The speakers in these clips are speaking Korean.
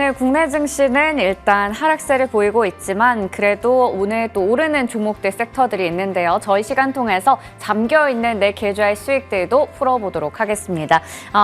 오늘 국내 증시는 일단 하락세를 보이고 있지만 그래도 오늘 또 오르는 종목들 섹터들이 있는데요. 저희 시간 통해서 잠겨있는 내 계좌의 수익들도 풀어보도록 하겠습니다.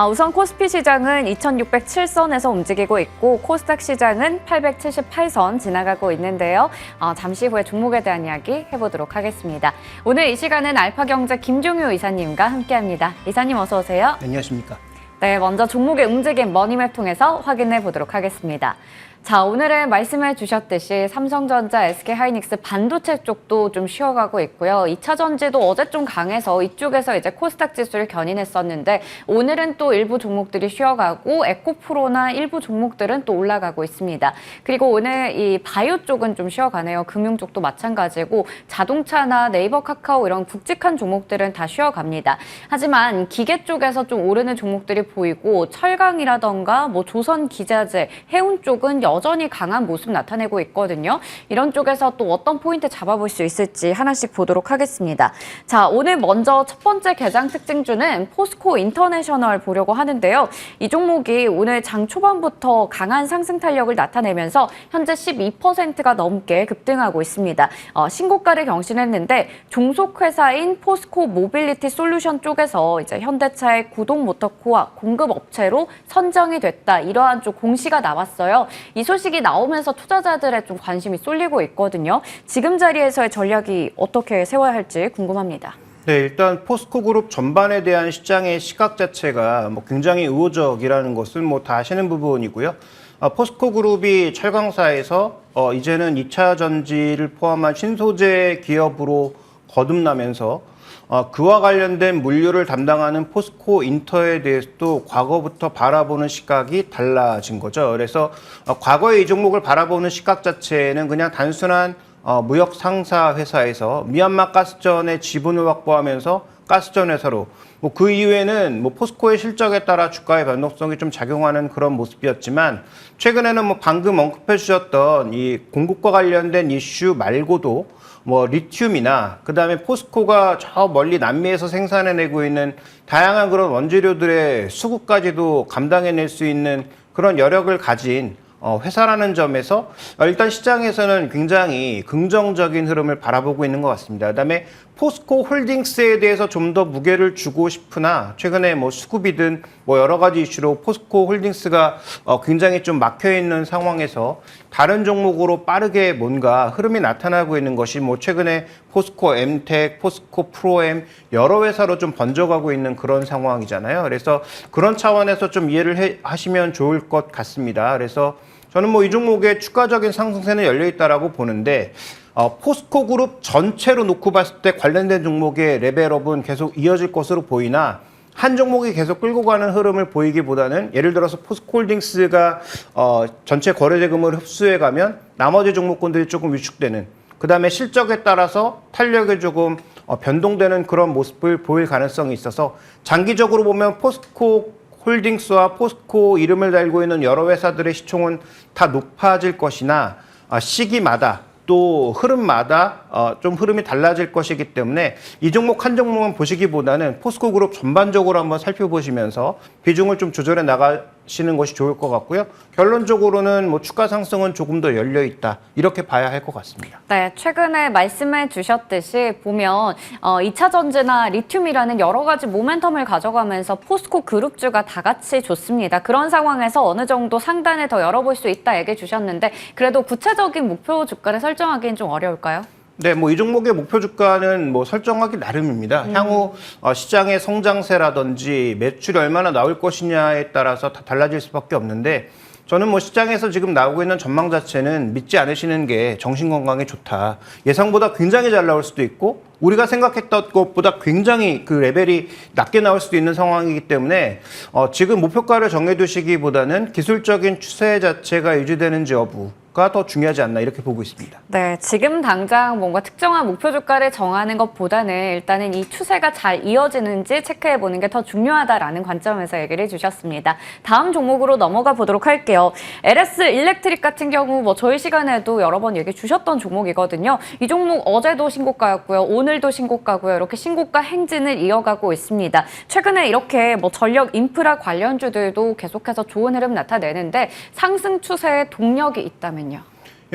우선 코스피 시장은 2607선에서 움직이고 있고 코스닥 시장은 878선 지나가고 있는데요. 잠시 후에 종목에 대한 이야기 해보도록 하겠습니다. 오늘 이 시간은 알파경제 김종효 이사님과 함께합니다. 이사님 어서 오세요. 안녕하십니까. 네, 먼저 종목의 움직임 머니맵 통해서 확인해 보도록 하겠습니다. 자, 오늘은 말씀해 주셨듯이 삼성전자, SK하이닉스 반도체 쪽도 좀 쉬어가고 있고요. 2차 전지도 어제 좀 강해서 이쪽에서 이제 코스닥 지수를 견인했었는데 오늘은 또 일부 종목들이 쉬어가고 에코프로나 일부 종목들은 또 올라가고 있습니다. 그리고 오늘 이 바이오 쪽은 좀 쉬어가네요. 금융 쪽도 마찬가지고 자동차나 네이버 카카오 이런 굵직한 종목들은 다 쉬어갑니다. 하지만 기계 쪽에서 좀 오르는 종목들이 보이고 철강이라던가 뭐 조선기자재, 해운 쪽은 여전히 강한 모습 나타내고 있거든요. 이런 쪽에서 또 어떤 포인트 잡아볼 수 있을지 하나씩 보도록 하겠습니다. 자, 오늘 먼저 첫 번째 개장 특징주는 포스코 인터내셔널 보려고 하는데요. 이 종목이 오늘 장 초반부터 강한 상승 탄력을 나타내면서 현재 12%가 넘게 급등하고 있습니다. 신고가를 경신했는데 종속회사인 포스코 모빌리티 솔루션 쪽에서 이제 현대차의 구동 모터코어 공급 업체로 선정이 됐다. 이러한 좀 공시가 나왔어요. 이 소식이 나오면서 투자자들의 좀 관심이 쏠리고 있거든요. 지금 자리에서의 전략이 어떻게 세워야 할지 궁금합니다. 네, 일단 포스코 그룹 전반에 대한 시장의 시각 자체가 굉장히 의호적이라는 것은 다 아시는 부분이고요. 포스코 그룹이 철강사에서 이제는 2차 전지를 포함한 신소재 기업으로 거듭나면서 그와 관련된 물류를 담당하는 포스코 인터에 대해서도 과거부터 바라보는 시각이 달라진 거죠. 그래서 과거의 이 종목을 바라보는 시각 자체는 그냥 단순한 무역 상사 회사에서 미얀마 가스전의 지분을 확보하면서 가스전 회사로 그 이후에는 포스코의 실적에 따라 주가의 변동성이 좀 작용하는 그런 모습이었지만 최근에는 방금 언급해 주셨던 이 공급과 관련된 이슈 말고도 리튬이나 그다음에 포스코가 저 멀리 남미에서 생산해내고 있는 다양한 그런 원재료들의 수급까지도 감당해낼 수 있는 그런 여력을 가진 회사라는 점에서 일단 시장에서는 굉장히 긍정적인 흐름을 바라보고 있는 것 같습니다. 그다음에 포스코 홀딩스에 대해서 좀 더 무게를 주고 싶으나 최근에 수급이든 여러 가지 이슈로 포스코 홀딩스가 굉장히 좀 막혀있는 상황에서 다른 종목으로 빠르게 뭔가 흐름이 나타나고 있는 것이 최근에 포스코 엠텍, 포스코 프로엠 여러 회사로 좀 번져가고 있는 그런 상황이잖아요. 그래서 그런 차원에서 좀 이해를 하시면 좋을 것 같습니다. 그래서 저는 이 종목의 추가적인 상승세는 열려있다라고 보는데 포스코 그룹 전체로 놓고 봤을 때 관련된 종목의 레벨업은 계속 이어질 것으로 보이나 한 종목이 계속 끌고 가는 흐름을 보이기보다는 예를 들어서 포스코 홀딩스가 전체 거래 대금을 흡수해가면 나머지 종목군들이 조금 위축되는 그다음에 실적에 따라서 탄력이 조금 변동되는 그런 모습을 보일 가능성이 있어서 장기적으로 보면 포스코 홀딩스와 포스코 이름을 달고 있는 여러 회사들의 시총은 다 높아질 것이나 시기마다 또 흐름마다 좀 흐름이 달라질 것이기 때문에 이 종목 한 종목만 보시기보다는 포스코 그룹 전반적으로 한번 살펴보시면서 비중을 좀 조절해 나가시는 것이 좋을 것 같고요. 결론적으로는 추가 상승은 조금 더 열려 있다 이렇게 봐야 할 것 같습니다. 네, 최근에 말씀해 주셨듯이 보면 2차 전지나 리튬이라는 여러 가지 모멘텀을 가져가면서 포스코 그룹주가 다 같이 좋습니다. 그런 상황에서 어느 정도 상단을 더 열어볼 수 있다 얘기해 주셨는데 그래도 구체적인 목표 주가를 설정하기는 좀 어려울까요? 네, 이 종목의 목표 주가는 설정하기 나름입니다. 향후 시장의 성장세라든지 매출이 얼마나 나올 것이냐에 따라서 다 달라질 수밖에 없는데 저는 시장에서 지금 나오고 있는 전망 자체는 믿지 않으시는 게 정신건강에 좋다. 예상보다 굉장히 잘 나올 수도 있고 우리가 생각했던 것보다 굉장히 그 레벨이 낮게 나올 수도 있는 상황이기 때문에 지금 목표가를 정해두시기보다는 기술적인 추세 자체가 유지되는지 여부 가 더 중요하지 않나 이렇게 보고 있습니다. 네, 지금 당장 뭔가 특정한 목표 주가를 정하는 것보다는 일단은 이 추세가 잘 이어지는지 체크해 보는 게 더 중요하다라는 관점에서 얘기를 해주셨습니다. 다음 종목으로 넘어가 보도록 할게요. LS 일렉트릭 같은 경우 뭐 저희 시간에도 여러 번 얘기 주셨던 종목이거든요. 이 종목 어제도 신고가였고요. 오늘도 신고가고요. 이렇게 신고가 행진을 이어가고 있습니다. 최근에 이렇게 뭐 전력 인프라 관련주들도 계속해서 좋은 흐름 나타내는데 상승 추세에 동력이 있다면요.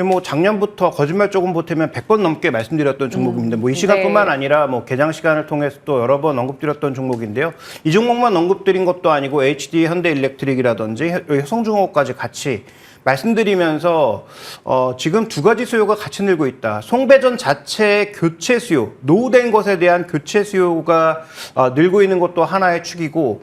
뭐 작년부터 거짓말 조금 보태면 100번 넘게 말씀드렸던 종목입니다. 뭐 이 시간뿐만 네. 아니라 뭐 개장 시간을 통해서 또 여러 번 언급드렸던 종목인데요. 이 종목만 언급드린 것도 아니고 HD 현대일렉트릭이라든지 효성중공업까지 같이 말씀드리면서 지금 두 가지 수요가 같이 늘고 있다. 송배전 자체의 교체 수요, 노후된 것에 대한 교체 수요가 늘고 있는 것도 하나의 축이고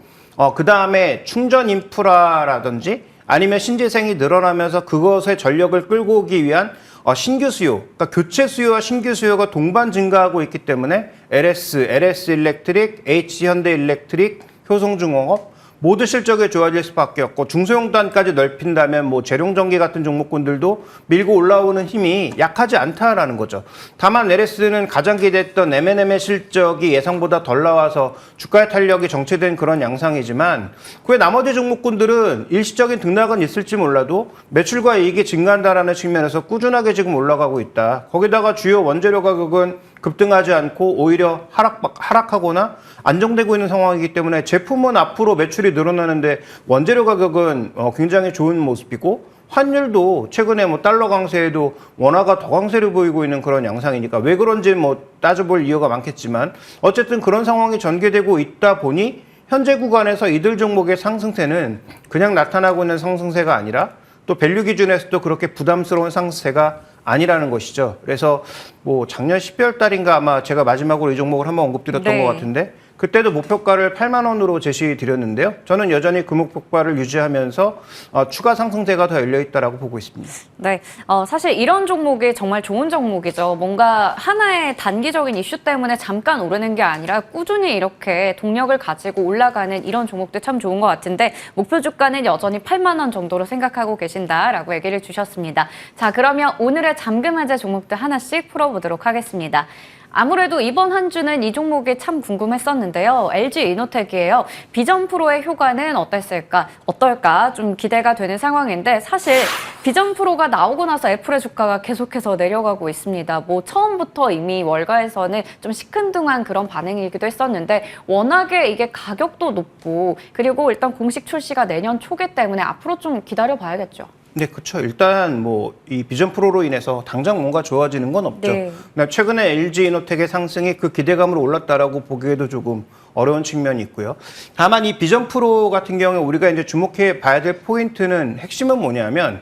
그 다음에 충전 인프라라든지 아니면 신재생이 늘어나면서 그것의 전력을 끌고 오기 위한 신규 수요, 그러니까 교체 수요와 신규 수요가 동반 증가하고 있기 때문에 LS 일렉트릭, H현대일렉트릭, 효성중공업 모두 실적이 좋아질 수밖에 없고 중소형단까지 넓힌다면 뭐 재룡전기 같은 종목군들도 밀고 올라오는 힘이 약하지 않다라는 거죠. 다만 LS는 가장 기대했던 M&M의 실적이 예상보다 덜 나와서 주가의 탄력이 정체된 그런 양상이지만 그외 나머지 종목군들은 일시적인 등락은 있을지 몰라도 매출과 이익이 증가한다라는 측면에서 꾸준하게 지금 올라가고 있다. 거기다가 주요 원재료 가격은 급등하지 않고 오히려 하락하거나 안정되고 있는 상황이기 때문에 제품은 앞으로 매출이 늘어나는데 원재료 가격은 굉장히 좋은 모습이고 환율도 최근에 뭐 달러 강세에도 원화가 더 강세를 보이고 있는 그런 양상이니까 왜 그런지 뭐 따져볼 이유가 많겠지만 어쨌든 그런 상황이 전개되고 있다 보니 현재 구간에서 이들 종목의 상승세는 그냥 나타나고 있는 상승세가 아니라 또 밸류 기준에서도 그렇게 부담스러운 상승세가 아니라는 것이죠. 그래서 뭐 작년 12월 달인가 아마 제가 마지막으로 이 종목을 한번 언급드렸던 네. 것 같은데 그때도 목표가를 8만 원으로 제시드렸는데요. 저는 여전히 그 목표가를 유지하면서 추가 상승세가 더 열려있다라고 보고 있습니다. 네, 사실 이런 종목이 정말 좋은 종목이죠. 뭔가 하나의 단기적인 이슈 때문에 잠깐 오르는 게 아니라 꾸준히 이렇게 동력을 가지고 올라가는 이런 종목들 참 좋은 것 같은데 목표 주가는 여전히 8만 원 정도로 생각하고 계신다라고 얘기를 주셨습니다. 자, 그러면 오늘의 잠금 해제 종목들 하나씩 풀어보도록 하겠습니다. 아무래도 이번 한 주는 이 종목이 참 궁금했었는데요. LG 이노텍이에요. 비전 프로의 효과는 어떨까 좀 기대가 되는 상황인데 사실 비전 프로가 나오고 나서 애플의 주가가 계속해서 내려가고 있습니다. 뭐 처음부터 이미 월가에서는 좀 시큰둥한 그런 반응이기도 했었는데 워낙에 이게 가격도 높고 그리고 일단 공식 출시가 내년 초기 때문에 앞으로 좀 기다려 봐야겠죠. 네, 그렇죠. 일단 뭐 이 비전 프로로 인해서 당장 뭔가 좋아지는 건 없죠. 네. 최근에 LG 이노텍의 상승이 그 기대감으로 올랐다라고 보기에도 조금 어려운 측면이 있고요. 다만 이 비전 프로 같은 경우에 우리가 이제 주목해 봐야 될 포인트는 핵심은 뭐냐면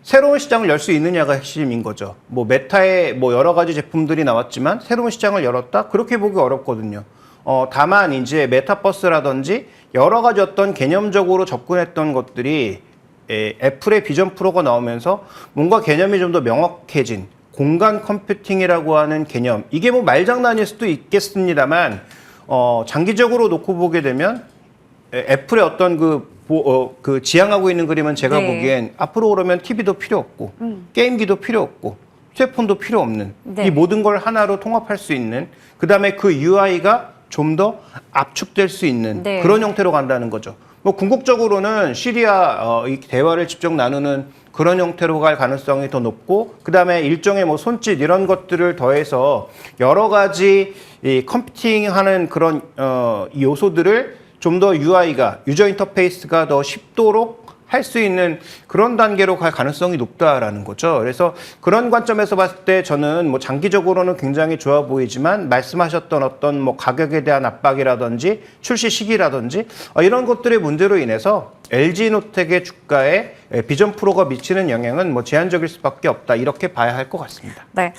새로운 시장을 열 수 있느냐가 핵심인 거죠. 뭐 메타에 뭐 여러 가지 제품들이 나왔지만 새로운 시장을 열었다? 그렇게 보기 어렵거든요. 다만 이제 메타버스라든지 여러 가지 어떤 개념적으로 접근했던 것들이 애플의 비전 프로가 나오면서 뭔가 개념이 좀 더 명확해진 공간 컴퓨팅이라고 하는 개념. 이게 뭐 말장난일 수도 있겠습니다만 장기적으로 놓고 보게 되면 애플의 어떤 그 지향하고 있는 그림은 제가 네. 보기엔 앞으로 그러면 TV도 필요 없고 게임기도 필요 없고 휴대폰도 필요 없는 네. 이 모든 걸 하나로 통합할 수 있는 그다음에 그 UI가 좀 더 압축될 수 있는 네. 그런 형태로 간다는 거죠. 뭐 궁극적으로는 시리아 이 대화를 직접 나누는 그런 형태로 갈 가능성이 더 높고 그다음에 일종의 뭐 손짓 이런 것들을 더해서 여러 가지 이 컴퓨팅하는 그런 이 요소들을 좀 더 UI가 유저 인터페이스가 더 쉽도록 할 수 있는 그런 단계로 갈 가능성이 높다라는 거죠. 그래서 그런 관점에서 봤을 때 저는 뭐 장기적으로는 굉장히 좋아 보이지만 말씀하셨던 어떤 뭐 가격에 대한 압박이라든지 출시 시기라든지 이런 것들의 문제로 인해서 LG노텍의 주가에 비전 프로가 미치는 영향은 뭐 제한적일 수밖에 없다. 이렇게 봐야 할 것 같습니다. 네,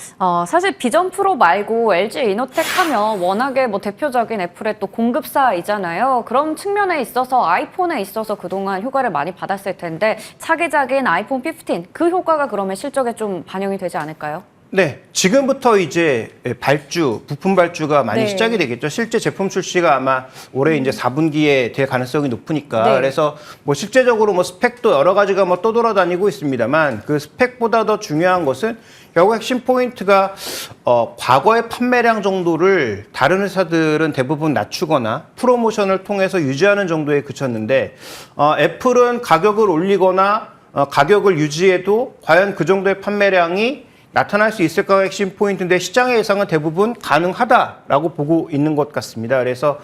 사실 비전 프로 말고 LG 이노텍 하면 워낙에 뭐 대표적인 애플의 또 공급사이잖아요. 그런 측면에 있어서 아이폰에 있어서 그동안 효과를 많이 받았을 텐데 차기작인 아이폰 15, 그 효과가 그러면 실적에 좀 반영이 되지 않을까요? 네, 지금부터 이제 부품 발주가 많이 네. 시작이 되겠죠. 실제 제품 출시가 아마 올해 이제 4분기에 될 가능성이 높으니까. 네. 그래서 뭐 실제적으로 뭐 스펙도 여러 가지가 뭐 떠돌아다니고 있습니다만 그 스펙보다 더 중요한 것은 결국 핵심 포인트가 과거의 판매량 정도를 다른 회사들은 대부분 낮추거나 프로모션을 통해서 유지하는 정도에 그쳤는데 애플은 가격을 올리거나 가격을 유지해도 과연 그 정도의 판매량이 나타날 수 있을까가 핵심 포인트인데 시장의 예상은 대부분 가능하다라고 보고 있는 것 같습니다. 그래서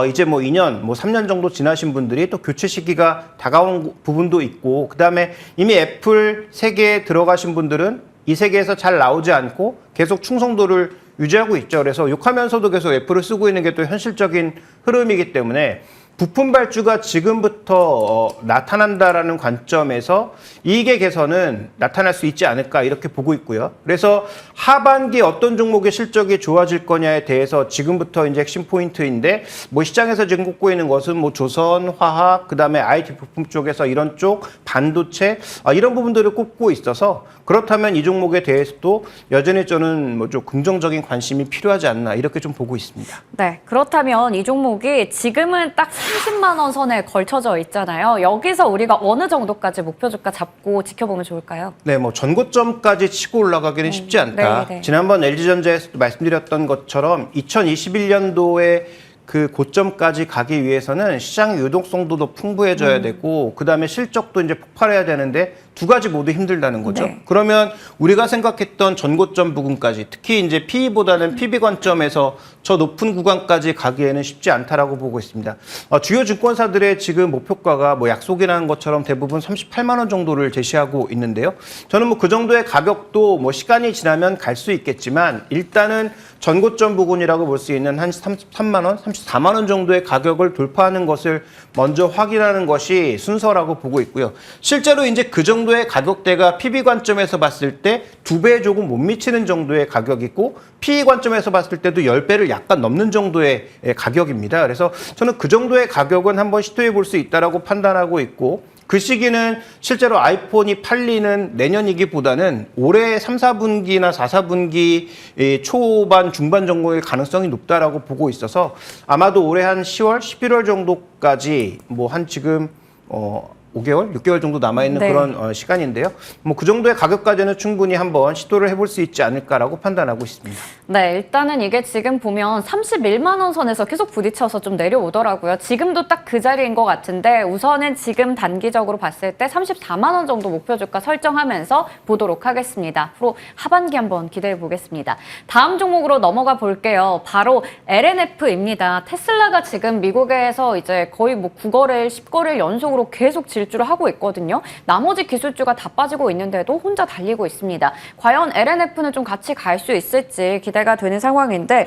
이제 뭐 2년, 뭐 3년 정도 지나신 분들이 또 교체 시기가 다가온 부분도 있고 그다음에 이미 애플 세계에 들어가신 분들은 이 세계에서 잘 나오지 않고 계속 충성도를 유지하고 있죠. 그래서 욕하면서도 계속 애플을 쓰고 있는 게 또 현실적인 흐름이기 때문에 부품 발주가 지금부터 나타난다라는 관점에서 이익의 개선은 나타날 수 있지 않을까 이렇게 보고 있고요. 그래서 하반기 어떤 종목의 실적이 좋아질 거냐에 대해서 지금부터 이제 핵심 포인트인데 뭐 시장에서 지금 꼽고 있는 것은 뭐 조선, 화학, 그다음에 IT 부품 쪽에서 이런 쪽 반도체 이런 부분들을 꼽고 있어서 그렇다면 이 종목에 대해서도 여전히 저는 뭐 좀 긍정적인 관심이 필요하지 않나 이렇게 좀 보고 있습니다. 네, 그렇다면 이 종목이 지금은 딱 30만 원 선에 걸쳐져 있잖아요. 여기서 우리가 어느 정도까지 목표 주가 잡고 지켜보면 좋을까요? 네, 뭐 전고점까지 치고 올라가기는 쉽지 않다. 네. 지난번 LG전자에서도 말씀드렸던 것처럼 2021년도에 그 고점까지 가기 위해서는 시장의 유동성도 더 풍부해져야 되고 그다음에 실적도 이제 폭발해야 되는데 두 가지 모두 힘들다는 거죠. 네. 그러면 우리가 생각했던 전고점 부근까지 특히 이제 PE보다는 PB 관점에서 저 높은 구간까지 가기에는 쉽지 않다라고 보고 있습니다. 주요 증권사들의 지금 목표가가 뭐 약속이라는 것처럼 대부분 38만 원 정도를 제시하고 있는데요. 저는 뭐 그 정도의 가격도 뭐 시간이 지나면 갈 수 있겠지만 일단은 전고점 부근이라고 볼 수 있는 한 33만 원, 34만 원 정도의 가격을 돌파하는 것을 먼저 확인하는 것이 순서라고 보고 있고요. 실제로 이제 그 정도의 가격대가 PB 관점에서 봤을 때 2배에 조금 못 미치는 정도의 가격이고 PE 관점에서 봤을 때도 10배를 약간 넘는 정도의 가격입니다. 그래서 저는 그 정도의 가격은 한번 시도해 볼 수 있다라고 판단하고 있고 그 시기는 실제로 아이폰이 팔리는 내년이기보다는 올해 3, 4분기나 4, 4분기 초반, 중반 정도의 가능성이 높다라고 보고 있어서 아마도 올해 한 10월, 11월 정도까지 뭐 한 지금 5개월, 6개월 정도 남아있는 네. 그런 시간인데요. 뭐 그 정도의 가격까지는 충분히 한번 시도를 해볼 수 있지 않을까라고 판단하고 있습니다. 네, 일단은 이게 지금 보면 31만 원 선에서 계속 부딪혀서 좀 내려오더라고요. 지금도 딱 그 자리인 것 같은데 우선은 지금 단기적으로 봤을 때 34만 원 정도 목표 주가 설정하면서 보도록 하겠습니다. 앞으로 하반기 한번 기대해 보겠습니다. 다음 종목으로 넘어가 볼게요. 바로 LNF입니다. 테슬라가 지금 미국에서 이제 거의 뭐 9거래일, 10거래일 연속으로 계속 질주를 하고 있거든요. 나머지 기술주가 다 빠지고 있는데도 혼자 달리고 있습니다. 과연 LNF는 좀 같이 갈 수 있을지 기대가 되는 상황인데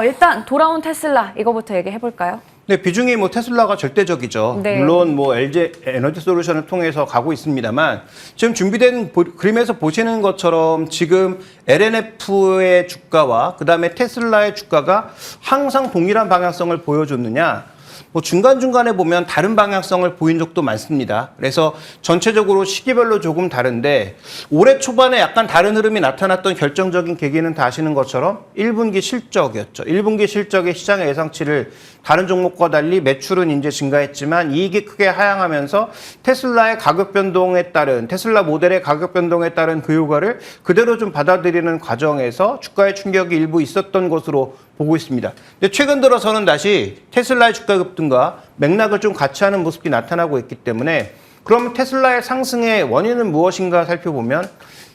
일단 돌아온 테슬라 이거부터 얘기해 볼까요? 네, 비중이 뭐 테슬라가 절대적이죠. 네. 물론 뭐 LG 에너지 솔루션을 통해서 가고 있습니다만 지금 준비된 그림에서 보시는 것처럼 지금 LNF의 주가와 그다음에 테슬라의 주가가 항상 동일한 방향성을 보여줬느냐? 뭐 중간중간에 보면 다른 방향성을 보인 적도 많습니다. 그래서 전체적으로 시기별로 조금 다른데 올해 초반에 약간 다른 흐름이 나타났던 결정적인 계기는 다 아시는 것처럼 1분기 실적이었죠. 1분기 실적의 시장의 예상치를 다른 종목과 달리 매출은 이제 증가했지만 이익이 크게 하향하면서 테슬라의 가격 변동에 따른 테슬라 모델의 가격 변동에 따른 그 효과를 그대로 좀 받아들이는 과정에서 주가의 충격이 일부 있었던 것으로 보고 있습니다. 근데 최근 들어서는 다시 테슬라의 주가 급등과 맥락을 좀 같이 하는 모습이 나타나고 있기 때문에 그럼 테슬라의 상승의 원인은 무엇인가 살펴보면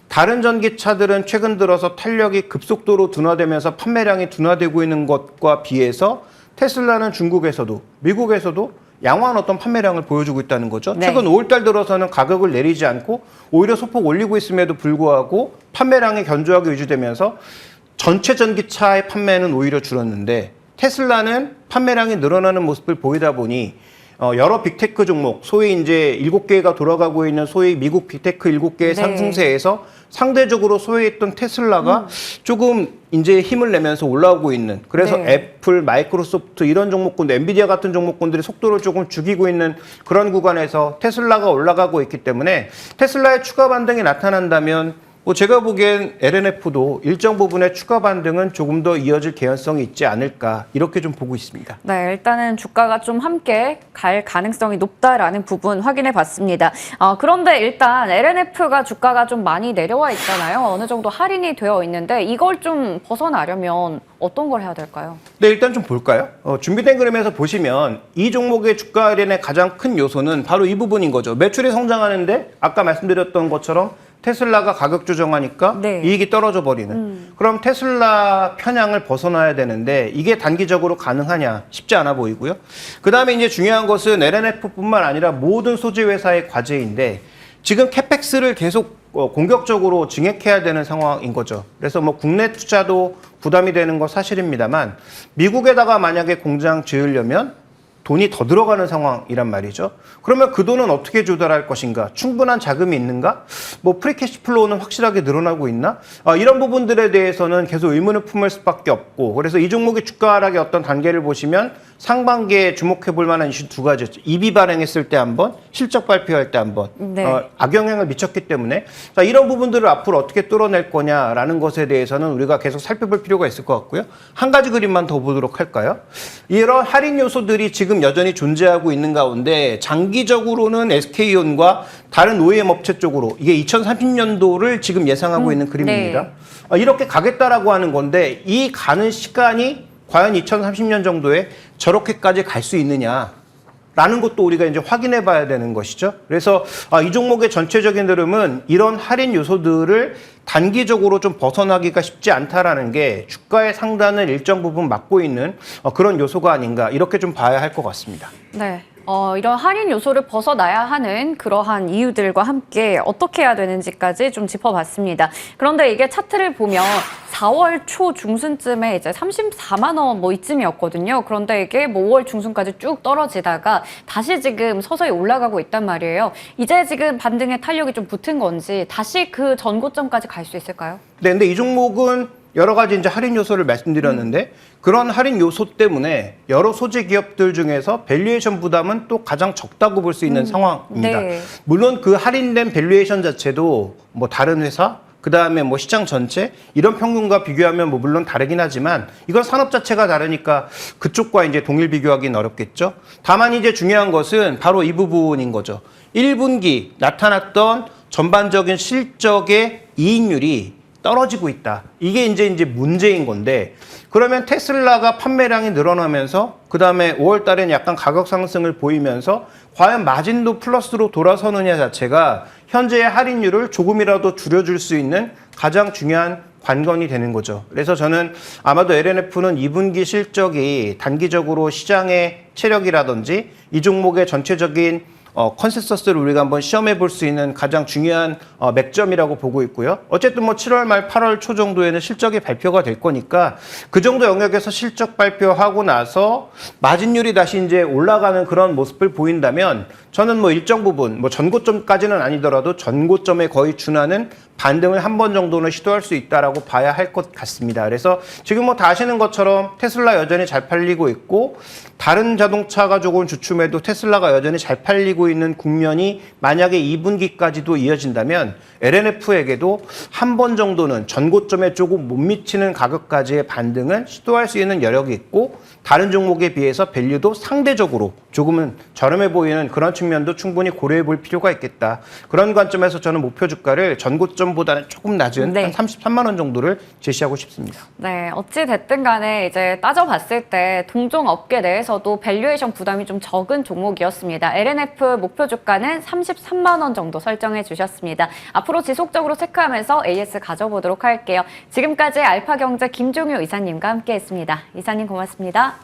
다른 전기차들은 최근 들어서 탄력이 급속도로 둔화되면서 판매량이 둔화되고 있는 것과 비해서 테슬라는 중국에서도 미국에서도 양호한 어떤 판매량을 보여주고 있다는 거죠. 네. 최근 5월달 들어서는 가격을 내리지 않고 오히려 소폭 올리고 있음에도 불구하고 판매량이 견조하게 유지되면서 전체 전기차의 판매는 오히려 줄었는데 테슬라는 판매량이 늘어나는 모습을 보이다 보니 여러 빅테크 종목, 소위 이제 7개가 돌아가고 있는 소위 미국 빅테크 7개의 네. 상승세에서 상대적으로 소외했던 테슬라가 조금 이제 힘을 내면서 올라오고 있는 그래서 네. 애플, 마이크로소프트 이런 종목군들, 엔비디아 같은 종목군들이 속도를 조금 죽이고 있는 그런 구간에서 테슬라가 올라가고 있기 때문에 테슬라의 추가 반등이 나타난다면 뭐 제가 보기엔 LNF도 일정 부분의 추가 반등은 조금 더 이어질 개연성이 있지 않을까 이렇게 좀 보고 있습니다. 네, 일단은 주가가 좀 함께 갈 가능성이 높다라는 부분 확인해 봤습니다. 그런데 일단 LNF가 주가가 좀 많이 내려와 있잖아요. 어느 정도 할인이 되어 있는데 이걸 좀 벗어나려면 어떤 걸 해야 될까요? 네, 일단 좀 볼까요? 준비된 그림에서 보시면 이 종목의 주가 할인의 가장 큰 요소는 바로 이 부분인 거죠. 매출이 성장하는데 아까 말씀드렸던 것처럼 테슬라가 가격 조정하니까 네. 이익이 떨어져 버리는. 그럼 테슬라 편향을 벗어나야 되는데 이게 단기적으로 가능하냐? 쉽지 않아 보이고요. 그다음에 이제 중요한 것은 LNF뿐만 아니라 모든 소재 회사의 과제인데 지금 캐펙스를 계속 공격적으로 증액해야 되는 상황인 거죠. 그래서 뭐 국내 투자도 부담이 되는 건 사실입니다만 미국에다가 만약에 공장 지으려면 돈이 더 들어가는 상황이란 말이죠. 그러면 그 돈은 어떻게 조달할 것인가? 충분한 자금이 있는가? 뭐 프리캐시 플로우는 확실하게 늘어나고 있나? 이런 부분들에 대해서는 계속 의문을 품을 수밖에 없고, 그래서 이 종목의 주가 하락의 어떤 단계를 보시면 상반기에 주목해 볼 만한 이슈 두 가지였죠. EB 발행했을 때 한 번, 실적 발표할 때 한 번, 네. 악영향을 미쳤기 때문에 자, 이런 부분들을 앞으로 어떻게 뚫어낼 거냐라는 것에 대해서는 우리가 계속 살펴볼 필요가 있을 것 같고요. 한 가지 그림만 더 보도록 할까요? 이런 할인 요소들이 지금 여전히 존재하고 있는 가운데 장기적으로는 SK온과 다른 OEM 업체 쪽으로 이게 2030년도를 지금 예상하고 있는 그림입니다. 네. 이렇게 가겠다라고 하는 건데 이 가는 시간이 과연 2030년 정도에 저렇게까지 갈 수 있느냐? 라는 것도 우리가 이제 확인해 봐야 되는 것이죠. 그래서 이 종목의 전체적인 흐름은 이런 할인 요소들을 단기적으로 좀 벗어나기가 쉽지 않다라는 게 주가의 상단을 일정 부분 막고 있는 그런 요소가 아닌가 이렇게 좀 봐야 할 것 같습니다. 네. 이런 할인 요소를 벗어나야 하는 그러한 이유들과 함께 어떻게 해야 되는지까지 좀 짚어봤습니다. 그런데 이게 차트를 보면 4월 초 중순쯤에 이제 34만 원 뭐 이쯤이었거든요. 그런데 이게 뭐 5월 중순까지 쭉 떨어지다가 다시 지금 서서히 올라가고 있단 말이에요. 이제 지금 반등의 탄력이 좀 붙은 건지 다시 그 전고점까지 갈 수 있을까요? 네, 근데 이 종목은 여러 가지 이제 할인 요소를 말씀드렸는데 그런 할인 요소 때문에 여러 소재 기업들 중에서 밸류에이션 부담은 또 가장 적다고 볼 수 있는 상황입니다. 네. 물론 그 할인된 밸류에이션 자체도 뭐 다른 회사 그다음에 뭐 시장 전체 이런 평균과 비교하면 뭐 물론 다르긴 하지만 이건 산업 자체가 다르니까 그쪽과 이제 동일 비교하기는 어렵겠죠. 다만 이제 중요한 것은 바로 이 부분인 거죠. 1분기 나타났던 전반적인 실적의 이익률이 떨어지고 있다. 이게 이제 문제인 건데 그러면 테슬라가 판매량이 늘어나면서 그다음에 5월 달에는 약간 가격 상승을 보이면서 과연 마진도 플러스로 돌아서느냐 자체가 현재의 할인율을 조금이라도 줄여줄 수 있는 가장 중요한 관건이 되는 거죠. 그래서 저는 아마도 LNF는 2분기 실적이 단기적으로 시장의 체력이라든지 이 종목의 전체적인 컨센서스를 우리가 한번 시험해 볼 수 있는 가장 중요한 맥점이라고 보고 있고요. 어쨌든 뭐 7월 말 8월 초 정도에는 실적이 발표가 될 거니까 그 정도 영역에서 실적 발표하고 나서 마진율이 다시 이제 올라가는 그런 모습을 보인다면 저는 뭐 일정 부분 뭐 전고점까지는 아니더라도 전고점에 거의 준하는 반등을 한 번 정도는 시도할 수 있다라고 봐야 할 것 같습니다. 그래서 지금 뭐 다 아시는 것처럼 테슬라 여전히 잘 팔리고 있고 다른 자동차가 조금 주춤해도 테슬라가 여전히 잘 팔리고 있는 국면이 만약에 2분기까지도 이어진다면 LNF에게도 한 번 정도는 전고점에 조금 못 미치는 가격까지의 반등을 시도할 수 있는 여력이 있고 다른 종목에 비해서 밸류도 상대적으로 조금은 저렴해 보이는 그런 측면도 충분히 고려해 볼 필요가 있겠다. 그런 관점에서 저는 목표 주가를 전고점보다는 조금 낮은 네. 한 33만 원 정도를 제시하고 싶습니다. 네, 어찌 됐든 간에 이제 따져봤을 때 동종 업계 내에서도 밸류에이션 부담이 좀 적은 종목이었습니다. LNF 목표 주가는 33만 원 정도 설정해 주셨습니다. 앞으로 지속적으로 체크하면서 AS 가져보도록 할게요. 지금까지 알파경제 김종효 이사님과 함께했습니다. 이사님 고맙습니다.